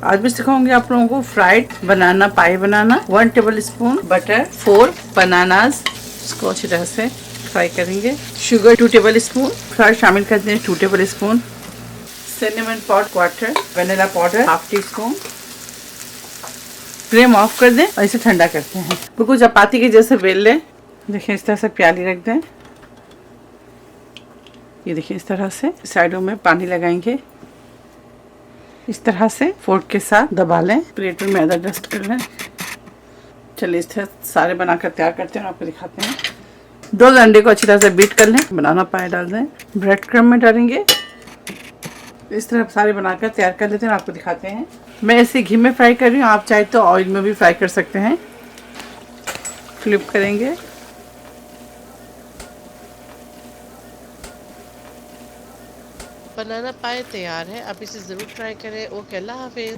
आज मैं सिखाऊंगी आप लोगों को फ्राइड बनाना पाई बनाना। 1 टेबल स्पून बटर, 4 बनानास, इसको अच्छी तरह से फ्राई करेंगे। शुगर 2 टेबल स्पून, फ्राई शामिल कर दें 2 table spoon. Cinnamon powder quarter, vanilla powder half tea spoon. Flame of कर दें और इसे ठंडा करते हैं। बिल्कुल चपाती के जैसे बेल लें। देखिए इस तरह से प्याली रख दें। ये देखिए इस तरह से साइडों में पानी लगाएंगे। इस तरह से फोर्क के साथ दबा लें। प्लेट में मैदा डस्ट कर लें। चलिए इस तरह सारे बनाकर तैयार करते हैं और आपको दिखाते हैं। 2 अंडे को अच्छी तरह से बीट कर लें। बनाना पाई डाल दें। ब्रेड क्रम्ब में डालेंगे। इस तरह सारे बनाकर तैयार कर लेते हैं और आपको दिखाते हैं। मैं ऐसे घी में फ्राई कर रही हूँ, आप चाहे तो ऑयल में भी फ्राई कर सकते हैं। फ्लिप करेंगे। बनाना पाए तैयार है, आप इसे ज़रूर ट्राई करें। ओके, अल्लाह हाफिज़।